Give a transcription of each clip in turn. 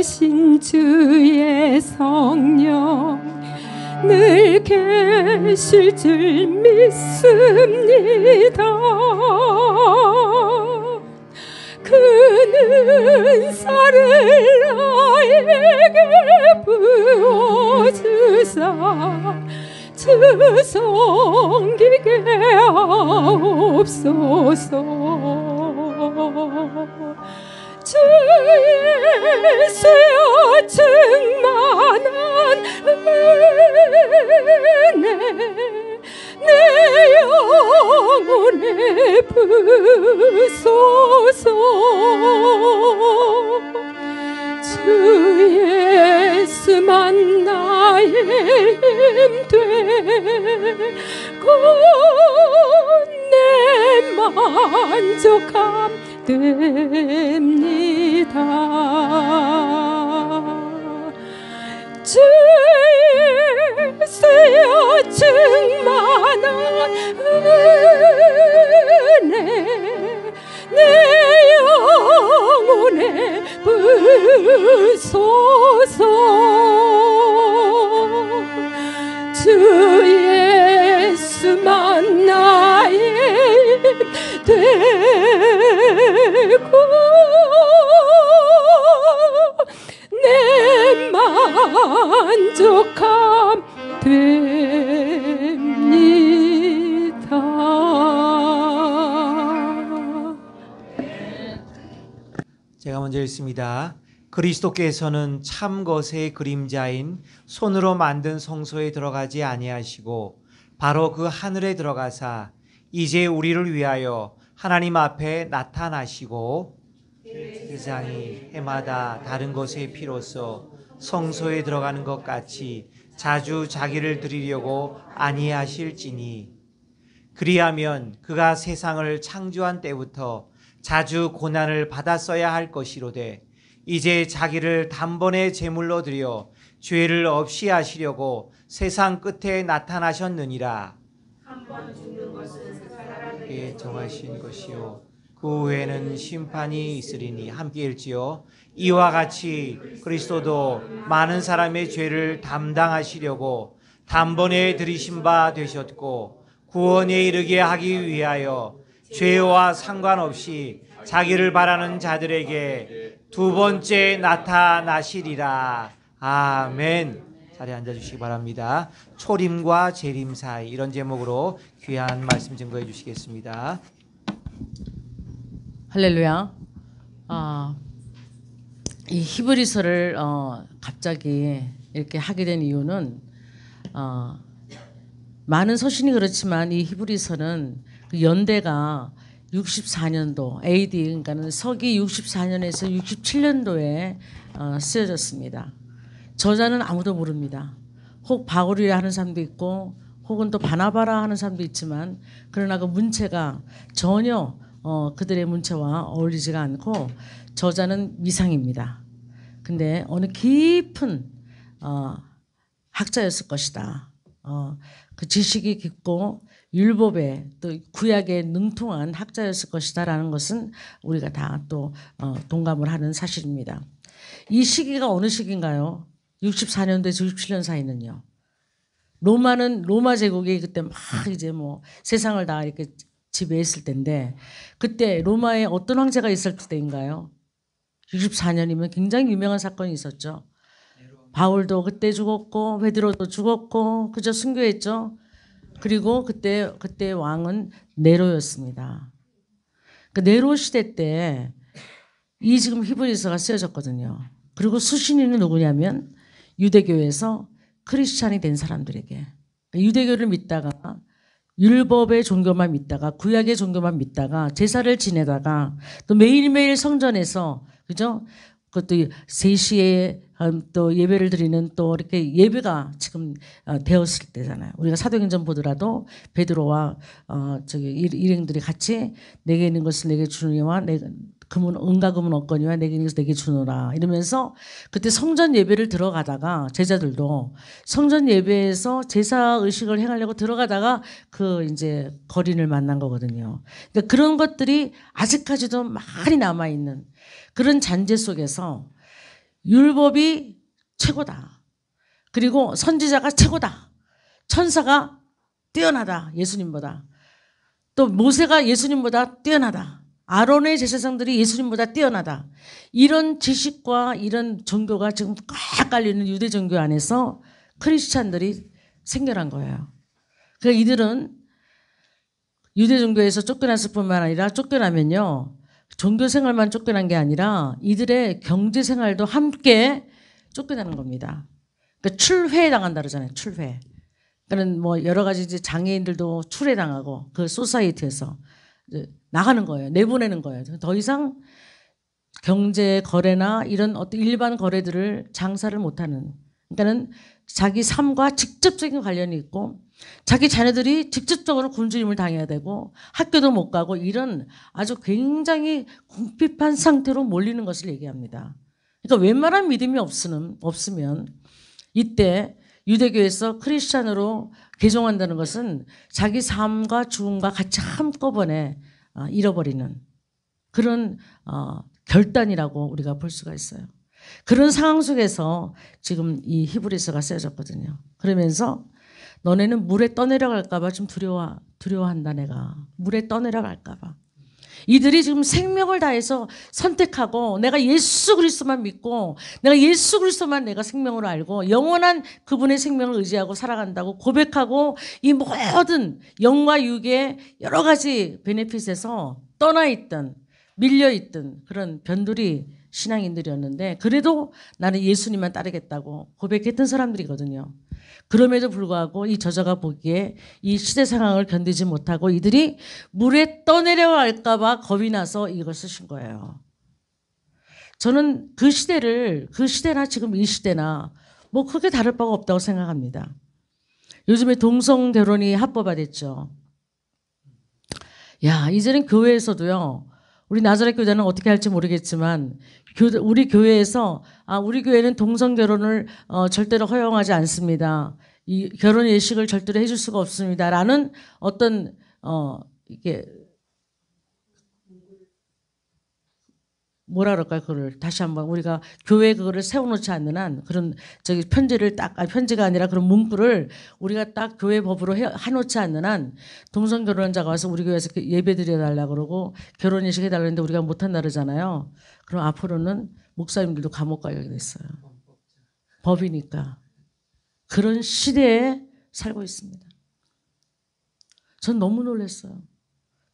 인도하신 주의 성령 늘 계실 줄 믿습니다. 그 은사를 나에게 부어주사 주 섬기게 하옵소서. 주 예수여 충만한 은혜 내 영혼에 부소서. 주 예수만 나의 힘 되고 내 만족함 됩니다. 주 예수여 충만한 은혜 내 영혼에 부소서. 주 예수만 나의 힘 되고 내 만족함 됩니다. 제가 먼저 읽습니다. 그리스도께서는 참 것의 그림자인 손으로 만든 성소에 들어가지 아니하시고 바로 그 하늘에 들어가사 이제 우리를 위하여 하나님 앞에 나타나시고 세상이 해마다 다른 것의 피로써 성소에 들어가는 것 같이 자주 자기를 드리려고 아니하실지니 그리하면 그가 세상을 창조한 때부터 자주 고난을 받았어야 할 것이로되 이제 자기를 단번에 제물로 드려 죄를 없이 하시려고 세상 끝에 나타나셨느니라. 한 번 죽는 것은 사람에게 정하신 것이요 그 후에는 심판이 있으리니. 함께 읽지요. 이와 같이 그리스도도 많은 사람의 죄를 담당하시려고 단번에 들이신 바 되셨고 구원에 이르게 하기 위하여 죄와 상관없이 자기를 바라는 자들에게 두 번째 나타나시리라. 아멘. 자리에 앉아주시기 바랍니다. 초림과 재림 사이, 이런 제목으로 귀한 말씀 증거해 주시겠습니다. 할렐루야. 이 히브리서를 갑자기 이렇게 하게 된 이유는 많은 서신이 그렇지만 이 히브리서는 그 연대가 64년도 AD, 그러니까는 서기 64년에서 67년도에 쓰여졌습니다. 저자는 아무도 모릅니다. 혹 바울이라 하는 사람도 있고 혹은 또 바나바라 하는 사람도 있지만 그러나 그 문체가 전혀 그들의 문체와 어울리지가 않고 저자는 미상입니다. 근데 어느 깊은 학자였을 것이다. 그 지식이 깊고 율법에 또 구약에 능통한 학자였을 것이다라는 것은 우리가 다 또 동감을 하는 사실입니다. 이 시기가 어느 시기인가요? 64년도에서 67년 사이는요. 로마는 로마 제국이 그때 막 이제 뭐 세상을 다 이렇게 지배했을 때인데 그때 로마에 어떤 황제가 있을 때인가요? 64년이면 굉장히 유명한 사건이 있었죠. 바울도 그때 죽었고 베드로도 죽었고 그저 순교했죠. 그리고 그때 왕은 네로였습니다. 그 네로 시대 때 이 지금 히브리서가 쓰여졌거든요. 그리고 수신인은 누구냐면 유대교에서 크리스찬이 된 사람들에게 유대교를 믿다가 율법의 종교만 믿다가 구약의 종교만 믿다가 제사를 지내다가 또 매일매일 성전에서 그죠? 그것도 3시에 또 예배를 드리는 또 이렇게 예배가 지금 되었을 때잖아요. 우리가 사도행전 보더라도 베드로와 일행들이 같이 내게 있는 것을 내게 주느니와 은과 금은 없거니와 내게 있는 것을 내게 주노라 이러면서 그때 성전 예배를 들어가다가 제자들도 성전 예배에서 제사 의식을 행하려고 들어가다가 그 이제 거린을 만난 거거든요. 그러니까 그런 것들이 아직까지도 많이 남아 있는 그런 잔재 속에서 율법이 최고다. 그리고 선지자가 최고다. 천사가 뛰어나다. 예수님보다. 또 모세가 예수님보다 뛰어나다. 아론의 제사장들이 예수님보다 뛰어나다. 이런 지식과 이런 종교가 지금 꽉 깔리는 유대 종교 안에서 크리스찬들이 생겨난 거예요. 그러니까 이들은 유대 종교에서 쫓겨났을 뿐만 아니라 쫓겨나면요. 종교 생활만 쫓겨난 게 아니라 이들의 경제 생활도 함께 쫓겨나는 겁니다. 그러니까 출회당한다 그러잖아요. 출회. 그러니까 뭐 여러 가지 이제 장애인들도 출회당하고 그 소사이티에서 나가는 거예요. 내보내는 거예요. 더 이상 경제 거래나 이런 어떤 일반 거래들을 장사를 못하는. 그러니까는 자기 삶과 직접적인 관련이 있고 자기 자녀들이 직접적으로 굶주림을 당해야 되고 학교도 못 가고 이런 아주 굉장히 궁핍한 상태로 몰리는 것을 얘기합니다. 그러니까 웬만한 믿음이 없으면 이때 유대교에서 크리스찬으로 개종한다는 것은 자기 삶과 죽음과 같이 한꺼번에 잃어버리는 그런 결단이라고 우리가 볼 수가 있어요. 그런 상황 속에서 지금 이 히브리서가 쓰여졌거든요. 그러면서 너네는 물에 떠내려갈까 봐 좀 두려워한다 내가. 물에 떠내려갈까 봐. 이들이 지금 생명을 다해서 선택하고 내가 예수 그리스도만 믿고 내가 예수 그리스도만 내가 생명으로 알고 영원한 그분의 생명을 의지하고 살아간다고 고백하고 이 모든 영과 육의 여러 가지 베네핏에서 떠나있던 밀려있던 그런 변두리 신앙인들이었는데 그래도 나는 예수님만 따르겠다고 고백했던 사람들이거든요. 그럼에도 불구하고 이 저자가 보기에 이 시대 상황을 견디지 못하고 이들이 물에 떠내려갈까 봐 겁이 나서 이걸 쓰신 거예요. 저는 그 시대나 지금 이 시대나 뭐 크게 다를 바가 없다고 생각합니다. 요즘에 동성 결혼이 합법화됐죠. 야, 이제는 교회에서도요. 우리 나자렛 교단은 어떻게 할지 모르겠지만 우리 교회에서 우리 교회는 동성 결혼을 절대로 허용하지 않습니다. 이 결혼 예식을 절대로 해줄 수가 없습니다라는 어떤 이게 뭐라 그럴까요? 그걸 다시 한번 우리가 교회 그거를 세워놓지 않는 한 그런 편지를 편지가 아니라 그런 문구를 우리가 딱 교회 법으로 해놓지 않는 한 동성 결혼자가 와서 우리 교회에서 예배 드려달라고 그러고 결혼 예식 해달라는데 우리가 못한다 그러잖아요. 그럼 앞으로는 목사님들도 감옥 가게 됐어요. 법이니까. 그런 시대에 살고 있습니다. 전 너무 놀랐어요.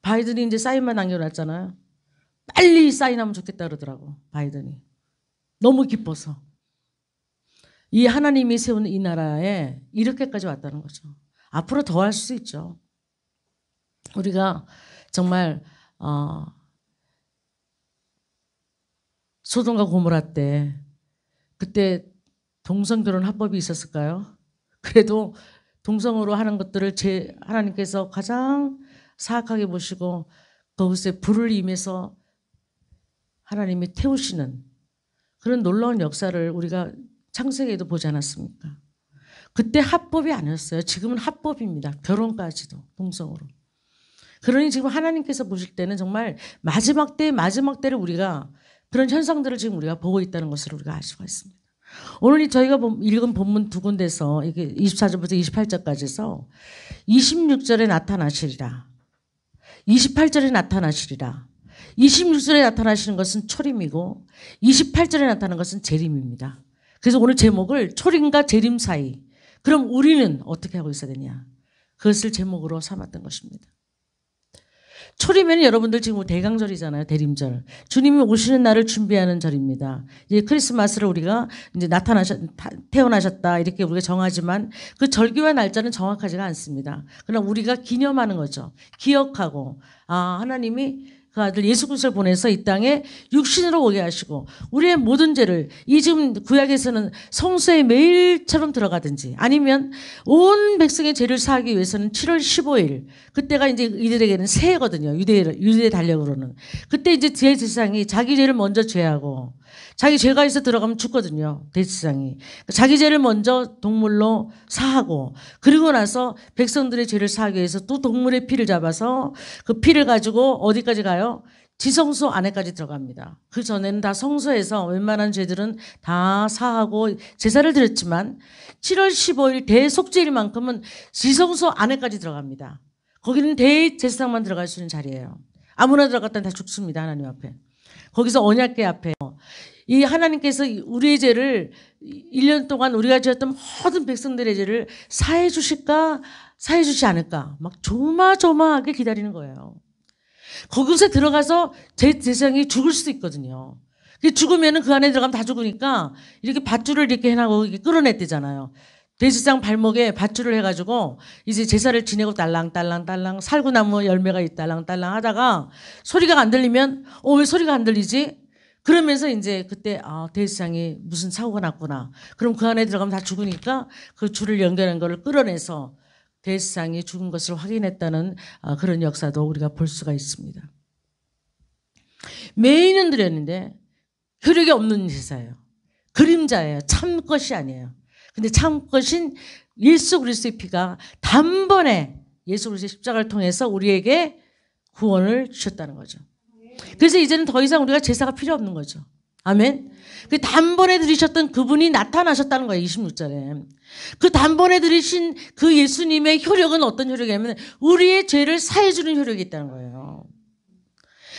바이든이 이제 사인만 남겨놨잖아요. 빨리 사인하면 좋겠다 그러더라고. 바이든이. 너무 기뻐서. 이 하나님이 세운 이 나라에 이렇게까지 왔다는 거죠. 앞으로 더 할 수 있죠. 우리가 정말 소돔과 고모라 때 그때 동성결혼 합법이 있었을까요? 그래도 동성으로 하는 것들을 하나님께서 가장 사악하게 보시고 그것에 불을 임해서 하나님이 태우시는 그런 놀라운 역사를 우리가 창세기에도 보지 않았습니까? 그때 합법이 아니었어요. 지금은 합법입니다. 결혼까지도 동성으로. 그러니 지금 하나님께서 보실 때는 정말 마지막 때를 우리가 그런 현상들을 지금 우리가 보고 있다는 것을 우리가 알 수가 있습니다. 오늘 저희가 읽은 본문 두 군데서 이게 24절부터 28절까지서 26절에 나타나시리라. 28절에 나타나시리라. 26절에 나타나시는 것은 초림이고 28절에 나타나는 것은 재림입니다. 그래서 오늘 제목을 초림과 재림 사이. 그럼 우리는 어떻게 하고 있어야 되냐. 그것을 제목으로 삼았던 것입니다. 초림에는 여러분들 지금 대강절이잖아요. 대림절. 주님이 오시는 날을 준비하는 절입니다. 이제 크리스마스를 우리가 이제 태어나셨다 이렇게 우리가 정하지만 그 절기와 날짜는 정확하지가 않습니다. 그러나 우리가 기념하는 거죠. 기억하고 하나님이 그 아들 예수 그리스도를 보내서 이 땅에 육신으로 오게 하시고 우리의 모든 죄를 이 지금 구약에서는 성소에 매일처럼 들어가든지 아니면 온 백성의 죄를 사하기 위해서는 7월 15일 그때가 이제 이들에게는 새해거든요. 유대 달력으로는. 그때 이제 대제사장이 자기 죄를 먼저 죄하고 자기 죄가 있어 들어가면 죽거든요. 대제사장이. 자기 죄를 먼저 동물로 사하고 그리고 나서 백성들의 죄를 사하기 위해서 또 동물의 피를 잡아서 그 피를 가지고 어디까지 가요? 지성소 안에까지 들어갑니다. 그 전에는 다 성소에서 웬만한 죄들은 다 사하고 제사를 드렸지만 7월 15일 대속죄일만큼은 지성소 안에까지 들어갑니다. 거기는 대제사장만 들어갈 수 있는 자리예요. 아무나 들어갔다 다 죽습니다. 하나님 앞에. 거기서 언약궤 앞에 이 하나님께서 우리의 죄를 1년 동안 우리가 지었던 모든 백성들의 죄를 사해 주실까 사해 주지 않을까 막 조마조마하게 기다리는 거예요. 거기서 들어가서 제사장이 죽을 수도 있거든요. 죽으면은 그 안에 들어가면 다 죽으니까 이렇게 밧줄을 이렇게 해놔고 이렇게 끌어냈대잖아요. 대제사장 발목에 밧줄을 해가지고 이제 제사를 지내고 딸랑딸랑딸랑 살구나무 열매가 딸랑딸랑 하다가 소리가 안 들리면 왜 소리가 안 들리지? 그러면서 이제 그때 대제사장이 무슨 사고가 났구나. 그럼 그 안에 들어가면 다 죽으니까 그 줄을 연결한 거를 끌어내서 대제사장이 죽은 것을 확인했다는 그런 역사도 우리가 볼 수가 있습니다. 매년 드렸는데 효력이 없는 제사예요. 그림자예요. 참 것이 아니에요. 근데 참 것인 예수 그리스도의 피가 단번에 예수 그리스도의 십자가를 통해서 우리에게 구원을 주셨다는 거죠. 그래서 이제는 더 이상 우리가 제사가 필요 없는 거죠. 아멘. 그 단번에 들이셨던 그분이 나타나셨다는 거예요. 26절에. 그 단번에 들이신 그 예수님의 효력은 어떤 효력이냐면 우리의 죄를 사해주는 효력이 있다는 거예요.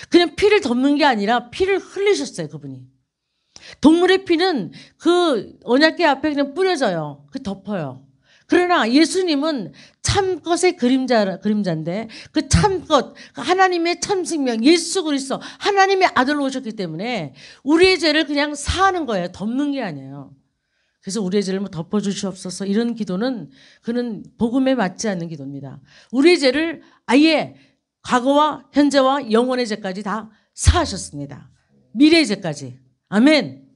그냥 피를 덮는 게 아니라 피를 흘리셨어요. 그분이. 동물의 피는 그 언약궤 앞에 그냥 뿌려져요. 그 덮어요. 그러나 예수님은 참것의 그림자인데 그 참것, 하나님의 참생명, 예수 그리스도, 하나님의 아들로 오셨기 때문에 우리의 죄를 그냥 사하는 거예요. 덮는 게 아니에요. 그래서 우리의 죄를 덮어주시옵소서 이런 기도는 그는 복음에 맞지 않는 기도입니다. 우리의 죄를 아예 과거와 현재와 영원의 죄까지 다 사하셨습니다. 미래의 죄까지. 아멘.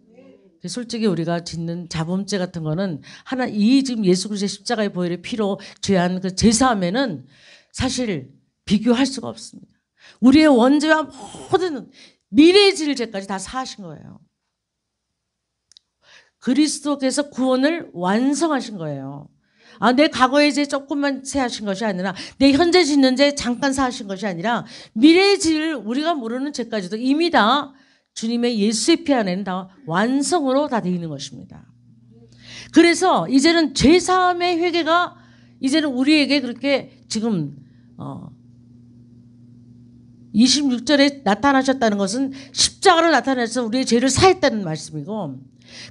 솔직히 우리가 짓는 자범죄 같은 거는 이 지금 예수 그리스도의 십자가의 보혈의 피로 죄한 그 제사함에는 사실 비교할 수가 없습니다. 우리의 원죄와 모든 미래의 죄까지 다 사하신 거예요. 그리스도께서 구원을 완성하신 거예요. 내 과거의 죄 조금만 사하신 것이 아니라 내 현재 짓는 죄 잠깐 사하신 것이 아니라 미래의 죄를 우리가 모르는 죄까지도 이미 다 주님의 예수의 피 안에는 다 완성으로 다 되어 있는 것입니다. 그래서 이제는 죄사함의 회개가 이제는 우리에게 그렇게 지금 26절에 나타나셨다는 것은 십자가로 나타나셔서 우리의 죄를 사했다는 말씀이고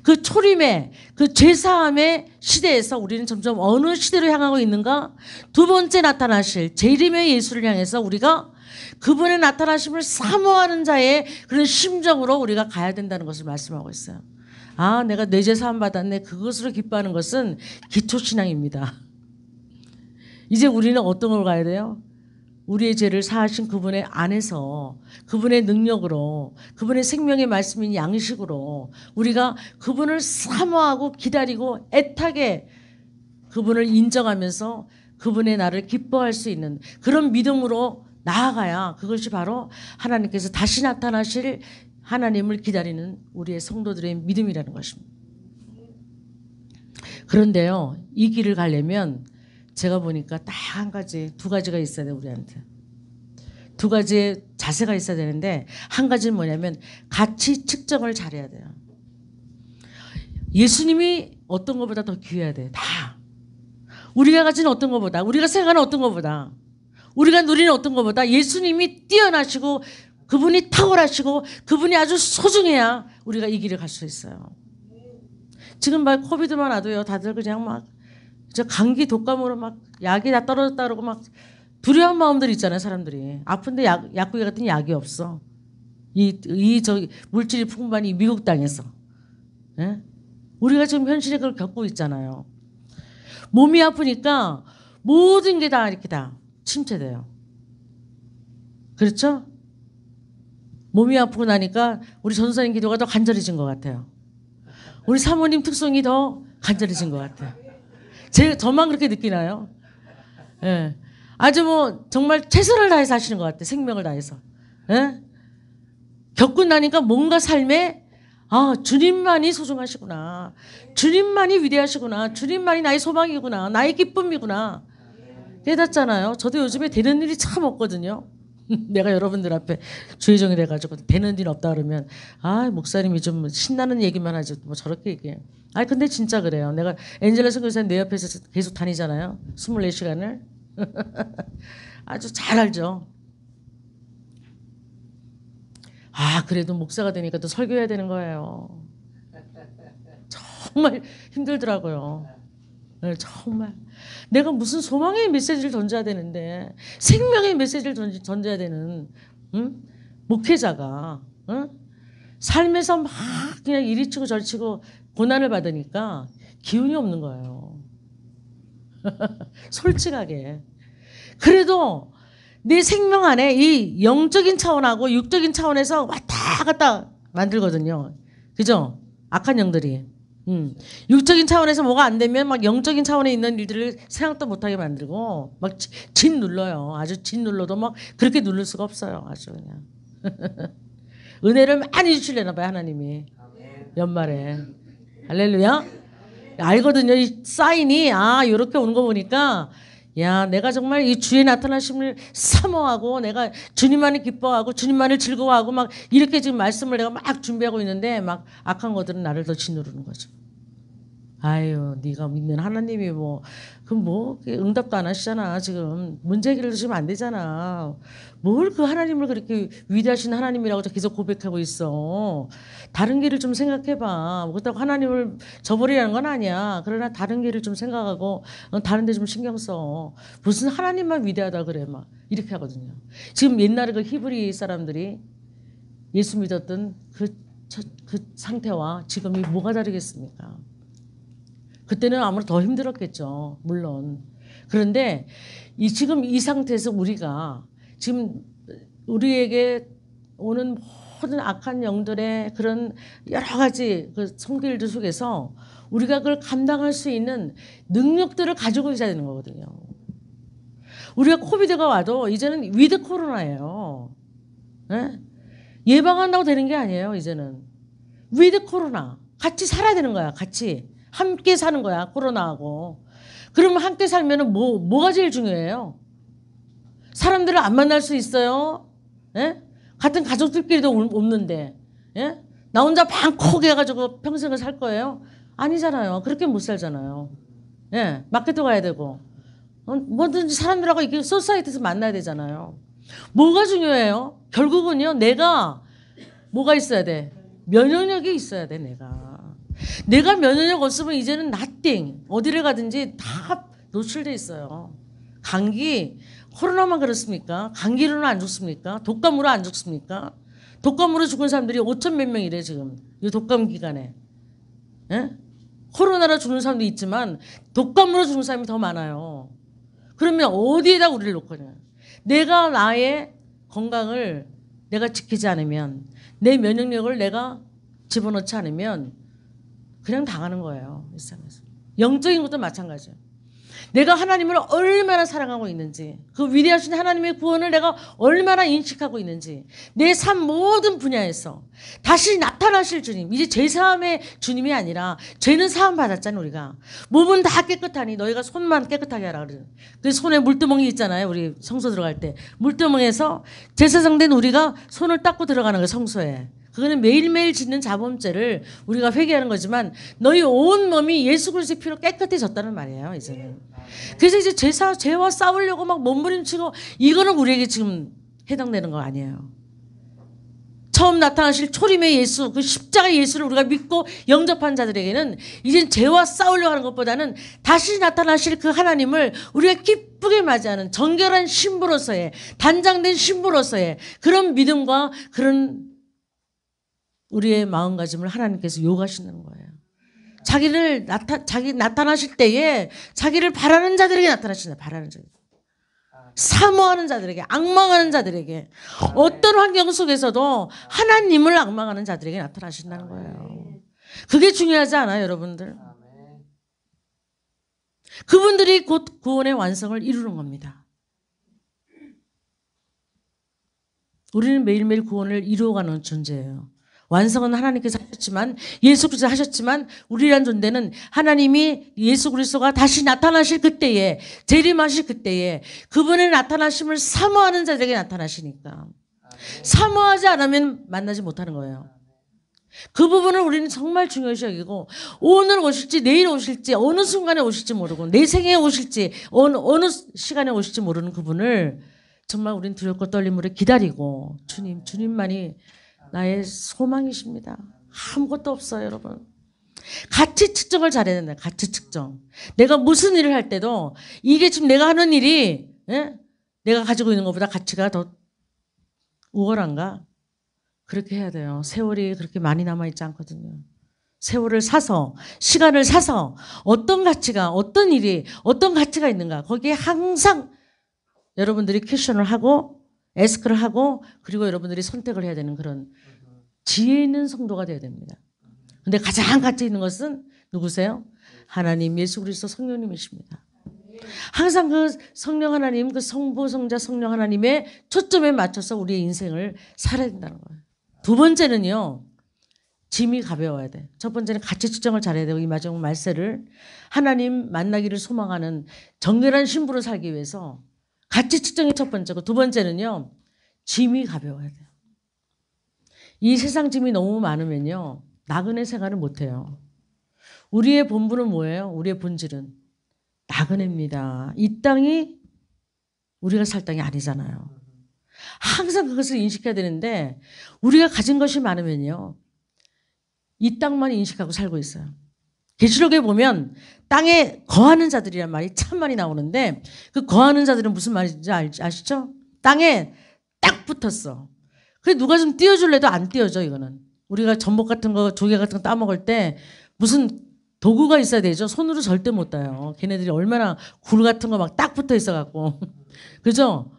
그 초림의 그 죄사함의 시대에서 우리는 점점 어느 시대로 향하고 있는가? 두 번째 나타나실 재림의 예수를 향해서 우리가 그분의 나타나심을 사모하는 자의 그런 심정으로 우리가 가야 된다는 것을 말씀하고 있어요. 내가 내 죄 사함 받았네. 그것으로 기뻐하는 것은 기초신앙입니다. 이제 우리는 어떤 걸 가야 돼요? 우리의 죄를 사하신 그분의 안에서 그분의 능력으로 그분의 생명의 말씀인 양식으로 우리가 그분을 사모하고 기다리고 애타게 그분을 인정하면서 그분의 나를 기뻐할 수 있는 그런 믿음으로 나아가야 그것이 바로 하나님께서 다시 나타나실 하나님을 기다리는 우리의 성도들의 믿음이라는 것입니다. 그런데요, 이 길을 가려면 제가 보니까 딱 두 가지가 있어야 돼요, 우리한테. 두 가지의 자세가 있어야 되는데 한 가지는 뭐냐면 가치 측정을 잘해야 돼요. 예수님이 어떤 것보다 더 귀해야 돼요. 다. 우리가 가진 어떤 것보다, 우리가 생각하는 어떤 것보다, 우리가 누리는 어떤 것보다 예수님이 뛰어나시고 그분이 탁월하시고 그분이 아주 소중해야 우리가 이 길을 갈 수 있어요. 지금 막 코비드만 와도요, 다들 그냥 막 감기 독감으로 막 약이 다 떨어졌다 그러고 막 두려운 마음들 있잖아요, 사람들이. 아픈데 약국에 갔더니 약이 없어. 물질이 풍부한 이 미국 땅에서. 예? 우리가 지금 현실에 그걸 겪고 있잖아요. 몸이 아프니까 모든 게 다 이렇게 다 침체돼요. 그렇죠? 몸이 아프고 나니까 우리 전도사님 기도가 더 간절해진 것 같아요. 우리 사모님 특성이 더 간절해진 것 같아요. 저만 그렇게 느끼나요? 예. 아주 정말 최선을 다해서 하시는 것 같아요. 생명을 다해서. 예? 겪고 나니까 뭔가 삶에 주님만이 소중하시구나. 주님만이 위대하시구나. 주님만이 나의 소망이구나. 나의 기쁨이구나. 깨닫잖아요. 저도 요즘에 되는 일이 참 없거든요. 내가 여러분들 앞에 주의종이 돼가지고 되는 일 없다 그러면 아 목사님이 좀 신나는 얘기만 하지 뭐 저렇게 얘기해. 아 근데 진짜 그래요. 내가 엔젤라 선교사님 내 옆에서 계속 다니잖아요. 24시간을. 아주 잘 알죠. 아 그래도 목사가 되니까 또 설교해야 되는 거예요. 정말 힘들더라고요. 네, 정말 내가 무슨 소망의 메시지를 던져야 되는데 생명의 메시지를 던져야 되는 목회자가 삶에서 막 그냥 이리 치고 저리 치고 고난을 받으니까 기운이 없는 거예요. 솔직하게. 그래도 내 생명 안에 이 영적인 차원하고 육적인 차원에서 왔다 갔다 만들거든요. 그죠? 악한 영들이. 육적인 차원에서 뭐가 안 되면 막 영적인 차원에 있는 일들을 생각도 못하게 만들고 막 진 눌러요. 아주 진 눌러도 막 그렇게 누를 수가 없어요. 아주 그냥. 은혜를 많이 주시려나 봐요. 하나님이. 연말에. 할렐루야. 알거든요. 이 사인이 이렇게 오는 거 보니까 야 내가 정말 이 주의 나타나심을 사모하고 내가 주님만을 기뻐하고 주님만을 즐거워하고 막 이렇게 지금 말씀을 내가 막 준비하고 있는데 막 악한 것들은 나를 더 짓누르는 거죠. 아유 네가 믿는 하나님이 응답도 안 하시잖아. 지금 문제 해결도 지금 안 되잖아. 뭘 그 하나님을 그렇게 위대하신 하나님이라고 계속 고백하고 있어. 다른 길을 좀 생각해봐. 그렇다고 하나님을 저버리라는 건 아니야. 그러나 다른 길을 좀 생각하고 다른 데 좀 신경 써. 무슨 하나님만 위대하다 그래 막 이렇게 하거든요. 지금 옛날에 그 히브리 사람들이 예수 믿었던 그 상태와 지금이 뭐가 다르겠습니까? 그때는 아무래도 더 힘들었겠죠. 물론. 그런데 지금 이 상태에서 우리가 지금 우리에게 오는 모든 악한 영들의 그런 여러 가지 그 성질들 속에서 우리가 그걸 감당할 수 있는 능력들을 가지고 있어야 되는 거거든요. 우리가 코비드가 와도 이제는 위드 코로나예요. 네? 예방한다고 되는 게 아니에요. 이제는. 위드 코로나. 같이 살아야 되는 거야. 같이. 함께 사는 거야. 코로나하고. 그러면 함께 살면은 뭐가 제일 중요해요? 사람들을 안 만날 수 있어요? 예? 같은 가족들끼리도 없는데. 예? 나 혼자 방콕 해가지고 평생을 살 거예요? 아니잖아요. 그렇게 못 살잖아요. 예? 마켓도 가야 되고. 뭐든지 사람들하고 이렇게 소사이티에서 만나야 되잖아요. 뭐가 중요해요? 결국은요. 내가 뭐가 있어야 돼? 면역력이 있어야 돼. 내가 면역력 없으면 이제는 nothing. 어디를 가든지 다 노출돼 있어요. 감기, 코로나만 그렇습니까? 감기로는 안 죽습니까? 독감으로 안 죽습니까? 독감으로 죽은 사람들이 5천 몇 명이래 지금. 이 독감 기간에. 예? 코로나로 죽는 사람도 있지만 독감으로 죽는 사람이 더 많아요. 그러면 어디에다 우리를 놓거냐. 내가 나의 건강을 내가 지키지 않으면 내 면역력을 내가 집어넣지 않으면 그냥 당하는 거예요. 이 세상에서. 영적인 것도 마찬가지예요. 내가 하나님을 얼마나 사랑하고 있는지 그 위대하신 하나님의 구원을 내가 얼마나 인식하고 있는지 내 삶 모든 분야에서 다시 나타나실 주님 이제 죄사함의 주님이 아니라 죄는 사함 받았잖아요. 우리가 몸은 다 깨끗하니 너희가 손만 깨끗하게 하라 그래요. 그 손에 물두멍이 있잖아요. 우리 성소 들어갈 때 물두멍에서 제사장된 우리가 손을 닦고 들어가는 거예요. 성소에. 그거는 매일매일 짓는 자범죄를 우리가 회개하는 거지만 너희 온 몸이 예수 그리스도의 피로 깨끗해졌다는 말이에요. 이제는. 그래서 이제 죄와 싸우려고 막 몸부림치고 이거는 우리에게 지금 해당되는 거 아니에요. 처음 나타나실 초림의 예수, 그 십자가 예수를 우리가 믿고 영접한 자들에게는 이젠 죄와 싸우려고 하는 것보다는 다시 나타나실 그 하나님을 우리가 기쁘게 맞이하는 정결한 신부로서의 단장된 신부로서의 그런 믿음과 그런 우리의 마음가짐을 하나님께서 요구하신다는 거예요. 자기 나타나실 때에 자기를 바라는 자들에게 나타나신다. 바라는 자들. 사모하는 자들에게, 악망하는 자들에게, 어떤 환경 속에서도 하나님을 악망하는 자들에게 나타나신다는 거예요. 그게 중요하지 않아요, 여러분들? 그분들이 곧 구원의 완성을 이루는 겁니다. 우리는 매일매일 구원을 이루어가는 존재예요. 완성은 하나님께서 하셨지만 예수 그리스도 하셨지만 우리란 존재는 하나님이 예수 그리스도가 다시 나타나실 그때에 재림하실 그때에 그분의 나타나심을 사모하는 자들에게 나타나시니까 사모하지 않으면 만나지 못하는 거예요. 그 부분을 우리는 정말 중요시 여기고 오늘 오실지 내일 오실지 어느 순간에 오실지 모르고 내 생에 오실지 어느 시간에 오실지 모르는 그분을 정말 우리는 두렵고 떨림으로 기다리고 주님만이 나의 소망이십니다. 아무것도 없어요, 여러분. 가치 측정을 잘해야 된다. 가치 측정. 내가 무슨 일을 할 때도 이게 지금 내가 하는 일이 내가 가지고 있는 것보다 가치가 더 우월한가? 그렇게 해야 돼요. 세월이 그렇게 많이 남아있지 않거든요. 세월을 사서 시간을 사서 어떤 가치가 어떤 일이 어떤 가치가 있는가 거기에 항상 여러분들이 퀘션을 하고 에스크를 하고 그리고 여러분들이 선택을 해야 되는 그런 지혜 있는 성도가 되어야 됩니다. 근데 가장 가치 있는 것은 누구세요? 하나님 예수 그리스도 성령님이십니다. 항상 그 성령 하나님 그 성부 성자 성령 하나님의 초점에 맞춰서 우리의 인생을 살아야 된다는 거예요. 두 번째는요. 짐이 가벼워야 돼. 첫 번째는 가치 측정을 잘해야 되고 이 마지막 말세를 하나님 만나기를 소망하는 정결한 신부로 살기 위해서 가치 측정이 첫 번째고 두 번째는요. 짐이 가벼워야 돼요. 이 세상 짐이 너무 많으면요. 나그네 생활을 못해요. 우리의 본분은 뭐예요? 우리의 본질은 나그네입니다. 이 땅이 우리가 살 땅이 아니잖아요. 항상 그것을 인식해야 되는데 우리가 가진 것이 많으면요. 이 땅만 인식하고 살고 있어요. 계시록에 보면 땅에 거하는 자들이란 말이 참 많이 나오는데 그 거하는 자들은 무슨 말인지 아시죠? 땅에 딱 붙었어. 그래 누가 좀 띄워줄래도 안 띄워져 이거는. 우리가 전복 같은 거 조개 같은 거 따먹을 때 무슨 도구가 있어야 되죠. 손으로 절대 못 따요. 걔네들이 얼마나 굴 같은 거 막 딱 붙어 있어갖고 그죠?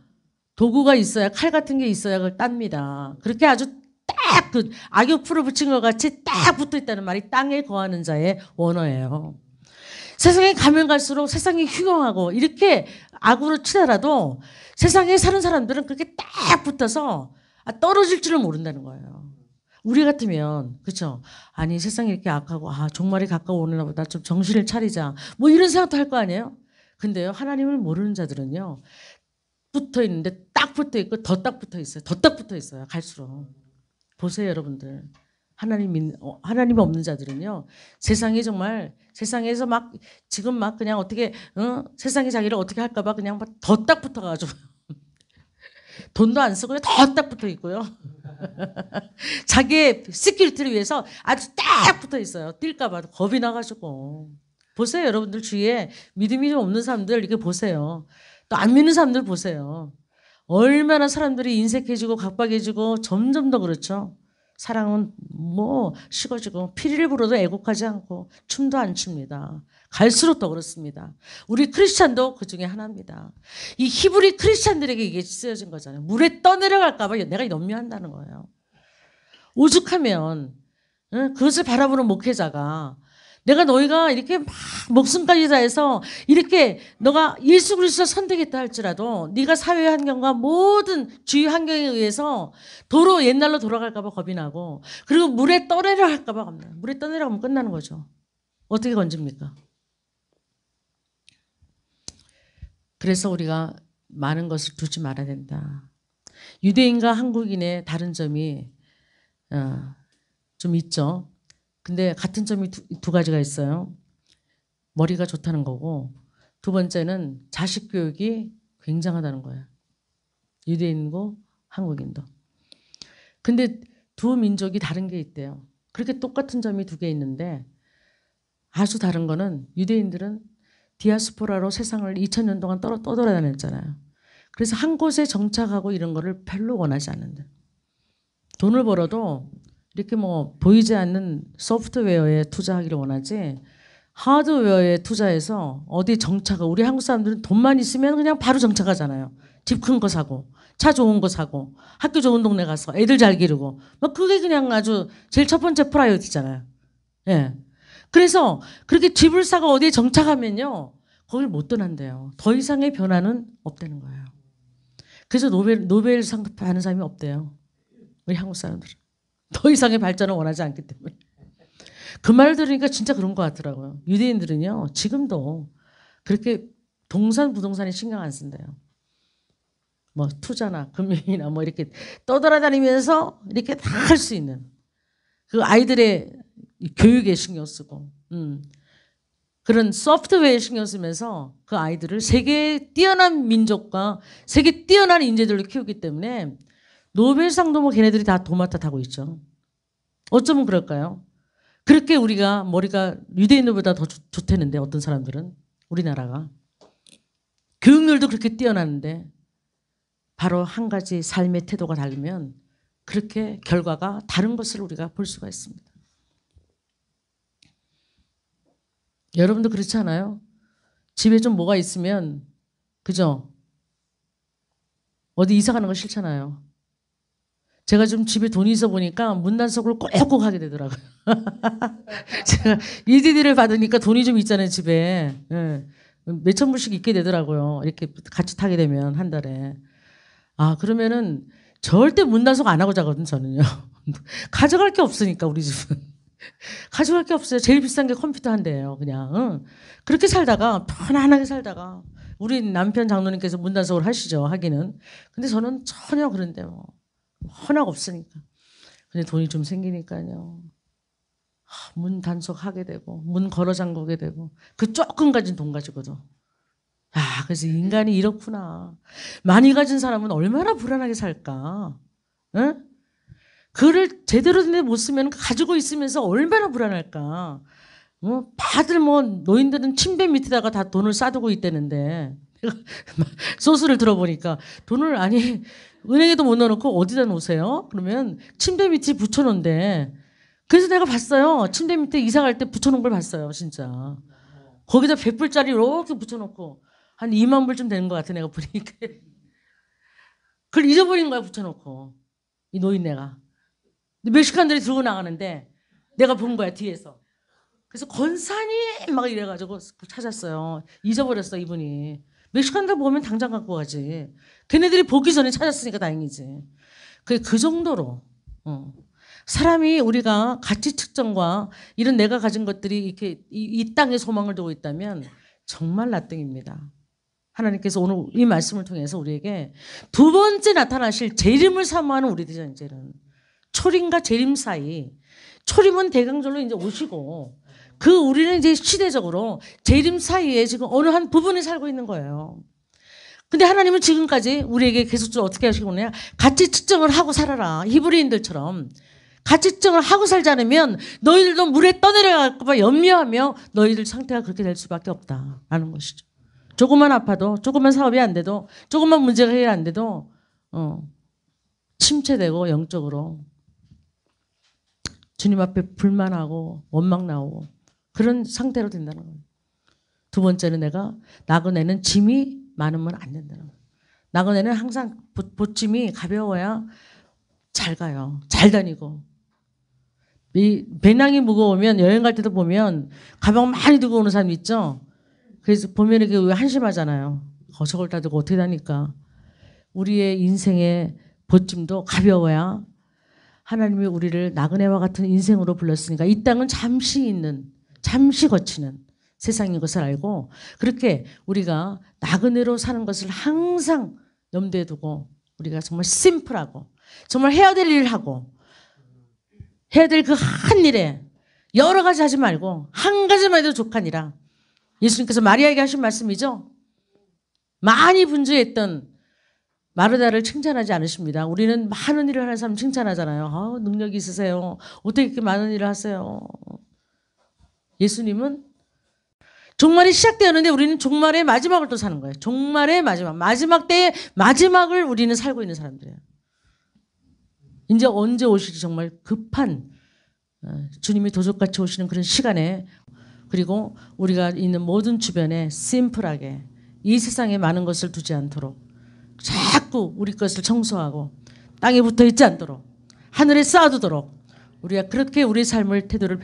도구가 있어야 칼 같은 게 있어야 그걸 땁니다. 그렇게 아주 딱 그 악역풀을 붙인 것 같이 딱 붙어 있다는 말이 땅에 거하는 자의 원어예요. 세상에 가면 갈수록 세상이 흉흉하고 이렇게 악으로 치더라도 세상에 사는 사람들은 그렇게 딱 붙어서 떨어질 줄을 모른다는 거예요. 우리 같으면 그렇죠. 아니 세상이 이렇게 악하고 종말이 가까워오나 보다 좀 정신을 차리자 뭐 이런 생각도 할 거 아니에요. 근데요 하나님을 모르는 자들은요 붙어 있는데 딱 붙어 있고 더 딱 붙어 있어요. 더 딱 붙어 있어요. 갈수록 보세요 여러분들. 하나님이 없는 자들은요 세상이 정말 세상에서 막 지금 막 그냥 어떻게 세상이 자기를 어떻게 할까봐 그냥 막 더 딱 붙어가지고 돈도 안 쓰고요 더 딱 붙어 있고요. 자기의 시큐리티를 위해서 아주 딱 붙어 있어요. 뛸까봐 겁이 나가지고. 보세요 여러분들 주위에 믿음이 좀 없는 사람들 이렇게 보세요. 또 안 믿는 사람들 보세요. 얼마나 사람들이 인색해지고 각박해지고 점점 더 그렇죠. 사랑은 뭐 식어지고 피리를 불어도 애곡하지 않고 춤도 안 춥니다. 갈수록 더 그렇습니다. 우리 크리스찬도 그 중에 하나입니다. 이 히브리 크리스찬들에게 이게 쓰여진 거잖아요. 물에 떠내려갈까 봐 내가 염려한다는 거예요. 오죽하면 그것을 바라보는 목회자가 내가 너희가 이렇게 막 목숨까지 다해서 이렇게 너가 예수 그리스도 선택했다 할지라도 네가 사회 환경과 모든 주위 환경에 의해서 옛날로 돌아갈까 봐 겁이 나고 그리고 물에 떠내려 할까 봐 겁나요. 물에 떠내려가면 끝나는 거죠. 어떻게 건집니까? 그래서 우리가 많은 것을 두지 말아야 된다. 유대인과 한국인의 다른 점이 좀 있죠. 근데 같은 점이 두 가지가 있어요. 머리가 좋다는 거고 두 번째는 자식 교육이 굉장하다는 거예요. 유대인도 한국인도. 근데 두 민족이 다른 게 있대요. 그렇게 똑같은 점이 두 개 있는데 아주 다른 거는 유대인들은 디아스포라로 세상을 2000년 동안 떠돌아다녔잖아요. 그래서 한 곳에 정착하고 이런 거를 별로 원하지 않는데 돈을 벌어도 이렇게 뭐 보이지 않는 소프트웨어에 투자하기를 원하지 하드웨어에 투자해서 어디 정착하고 우리 한국 사람들은 돈만 있으면 그냥 바로 정착하잖아요. 집 큰 거 사고 차 좋은 거 사고 학교 좋은 동네 가서 애들 잘 기르고 막 그게 그냥 아주 제일 첫 번째 프라이어티잖아요. 예. 그래서 그렇게 집을 사고 어디에 정착하면요 거길 못 떠난대요. 더 이상의 변화는 없다는 거예요. 그래서 노벨상 받는 사람이 없대요. 우리 한국 사람들은. 더 이상의 발전을 원하지 않기 때문에. 그 말을 들으니까 진짜 그런 것 같더라고요. 유대인들은요, 지금도 그렇게 동산, 부동산에 신경 안 쓴대요. 뭐 투자나 금융이나 뭐 이렇게 떠돌아다니면서 이렇게 다 할 수 있는 그 아이들의 교육에 신경 쓰고 그런 소프트웨어에 신경 쓰면서 그 아이들을 세계의 뛰어난 민족과 세계 뛰어난 인재들로 키우기 때문에 노벨상도 뭐 걔네들이 다 도맡아 타고 있죠. 어쩌면 그럴까요? 그렇게 우리가 머리가 유대인들보다 더 좋다는데 어떤 사람들은 우리나라가 교육률도 그렇게 뛰어나는데 바로 한 가지 삶의 태도가 다르면 그렇게 결과가 다른 것을 우리가 볼 수가 있습니다. 여러분도 그렇지 않아요? 집에 좀 뭐가 있으면 그죠? 어디 이사 가는 거 싫잖아요. 제가 좀 집에 돈이 있어 보니까 문단속을 꼭꼭 하게 되더라고요. 제가 EDD를 받으니까 돈이 좀 있잖아요, 집에. 예. 몇천 불씩 있게 되더라고요. 이렇게 같이 타게 되면 한 달에. 아, 그러면은 절대 문단속 안 하고 자거든, 저는요. 가져갈 게 없으니까, 우리 집은. 가져갈 게 없어요. 제일 비싼 게 컴퓨터 한 대예요, 그냥. 응. 그렇게 살다가, 편안하게 살다가, 우리 남편 장로님께서 문단속을 하시죠, 하기는. 근데 저는 전혀 그런데 뭐. 헌약 없으니까. 근데 돈이 좀 생기니까요. 문 단속하게 되고, 문 걸어 잠그게 되고, 그 조금 가진 돈 가지고도. 아, 그래서 인간이 이렇구나. 많이 가진 사람은 얼마나 불안하게 살까? 응? 그를 제대로 된 데 못 쓰면 가지고 있으면서 얼마나 불안할까? 다들 뭐 노인들은 침대 밑에다가 다 돈을 싸두고 있다는데 소스를 들어보니까 돈을 아니 은행에도 못 넣어놓고 어디다 놓으세요? 그러면 침대 밑에 붙여놓은데 그래서 내가 봤어요. 침대 밑에 이사 갈 때 붙여놓은 걸 봤어요. 진짜. 거기다 100불짜리 이렇게 붙여놓고 한 2만 불쯤 되는 것 같아 내가 보니까. 그걸 잊어버린 거야 붙여놓고. 이 노인네가. 멕시칸들이 들고 나가는데 내가 본 거야 뒤에서. 그래서 권사님 막 이래가지고 찾았어요. 잊어버렸어 이분이. 멕시칸들 보면 당장 갖고 가지. 걔네들이 보기 전에 찾았으니까 다행이지. 그 정도로 사람이 우리가 가치 측정과 이런 내가 가진 것들이 이렇게 이 땅에 소망을 두고 있다면 정말 나띵입니다. 하나님께서 오늘 이 말씀을 통해서 우리에게 두 번째 나타나실 재림을 사모하는 우리들이죠. 이제는 초림과 재림 사이. 초림은 대강절로 이제 오시고 그 우리는 이제 시대적으로 재림 사이에 지금 어느 한 부분에 살고 있는 거예요. 근데 하나님은 지금까지 우리에게 계속적으로 어떻게 하시고 있느냐? 가치 측정을 하고 살아라. 히브리인들처럼 가치 측정을 하고 살지 않으면 너희들도 물에 떠내려갈까 봐 염려하며 너희들 상태가 그렇게 될 수밖에 없다라는 것이죠. 조금만 아파도, 조금만 사업이 안 돼도, 조금만 문제가 해결 안 돼도 침체되고 영적으로 주님 앞에 불만하고 원망 나오고 그런 상태로 된다는 거예요. 두 번째는 내가 나그네는 짐이 많으면 안 된다는 거예요. 나그네는 항상 보짐이 가벼워야 잘 가요. 잘 다니고. 이 배낭이 무거우면 여행 갈 때도 보면 가방 많이 들고 오는 사람 있죠. 그래서 보면 이게 왜 한심하잖아요. 저걸 다 들고 어떻게 다니까. 우리의 인생의 보짐도 가벼워야 하나님이 우리를 나그네와 같은 인생으로 불렀으니까 이 땅은 잠시 있는, 잠시 거치는 세상인 것을 알고 그렇게 우리가 나그네로 사는 것을 항상 염두에 두고 우리가 정말 심플하고 정말 해야 될 일을 하고 해야 될 그 한 일에 여러 가지 하지 말고 한 가지만 해도 족하니라. 예수님께서 마리아에게 하신 말씀이죠. 많이 분주했던 마르다를 칭찬하지 않으십니다. 우리는 많은 일을 하는 사람 칭찬하잖아요. 아, 능력이 있으세요. 어떻게 이렇게 많은 일을 하세요. 예수님은 종말이 시작되었는데 우리는 종말의 마지막을 또 사는 거예요. 종말의 마지막 때의 마지막을 우리는 살고 있는 사람들이에요. 이제 언제 오실지 정말 급한 주님이 도적같이 오시는 그런 시간에 그리고 우리가 있는 모든 주변에 심플하게 이 세상에 많은 것을 두지 않도록 자꾸 우리 것을 청소하고 땅에 붙어 있지 않도록 하늘에 쌓아두도록 우리가 그렇게 우리의 삶을 태도를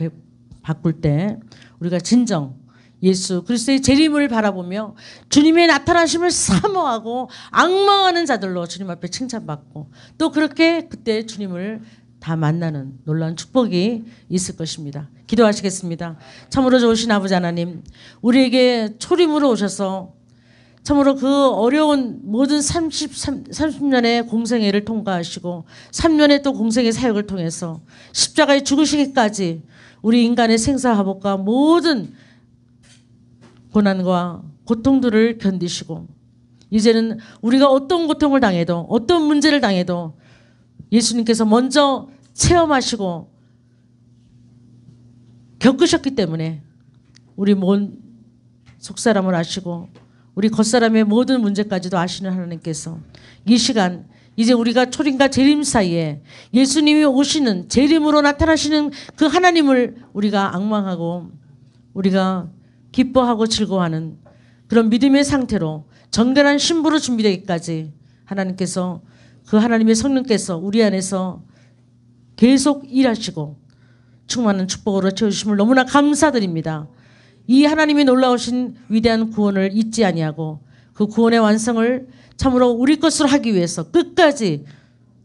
바꿀 때 우리가 진정 예수 그리스도의 재림을 바라보며 주님의 나타나심을 사모하고 앙망하는 자들로 주님 앞에 칭찬받고 또 그렇게 그때 주님을 다 만나는 놀라운 축복이 있을 것입니다. 기도하시겠습니다. 참으로 좋으신 아버지 하나님, 우리에게 초림으로 오셔서 참으로 그 어려운 모든 30년의 공생애를 통과하시고 3년의 또 공생의 사역을 통해서 십자가에 죽으시기까지 우리 인간의 생사화복과 모든 고난과 고통들을 견디시고 이제는 우리가 어떤 고통을 당해도 어떤 문제를 당해도 예수님께서 먼저 체험하시고 겪으셨기 때문에 우리 몸 속사람을 아시고 우리 겉사람의 모든 문제까지도 아시는 하나님께서 이 시간 이제 우리가 초림과 재림 사이에 예수님이 오시는 재림으로 나타나시는 그 하나님을 우리가 앙망하고 우리가 기뻐하고 즐거워하는 그런 믿음의 상태로 정결한 신부로 준비되기까지 하나님께서 그 하나님의 성령께서 우리 안에서 계속 일하시고 충만한 축복으로 채워주심을 너무나 감사드립니다. 이 하나님이 놀라우신 위대한 구원을 잊지 아니하고 그 구원의 완성을 참으로 우리 것으로 하기 위해서 끝까지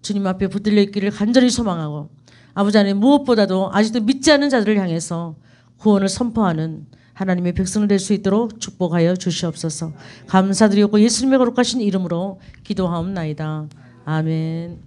주님 앞에 붙들려 있기를 간절히 소망하고 아버지 하나님 무엇보다도 아직도 믿지 않는 자들을 향해서 구원을 선포하는 하나님의 백성을 될 수 있도록 축복하여 주시옵소서. 감사드리고 예수님의 거룩하신 이름으로 기도하옵나이다. 아멘.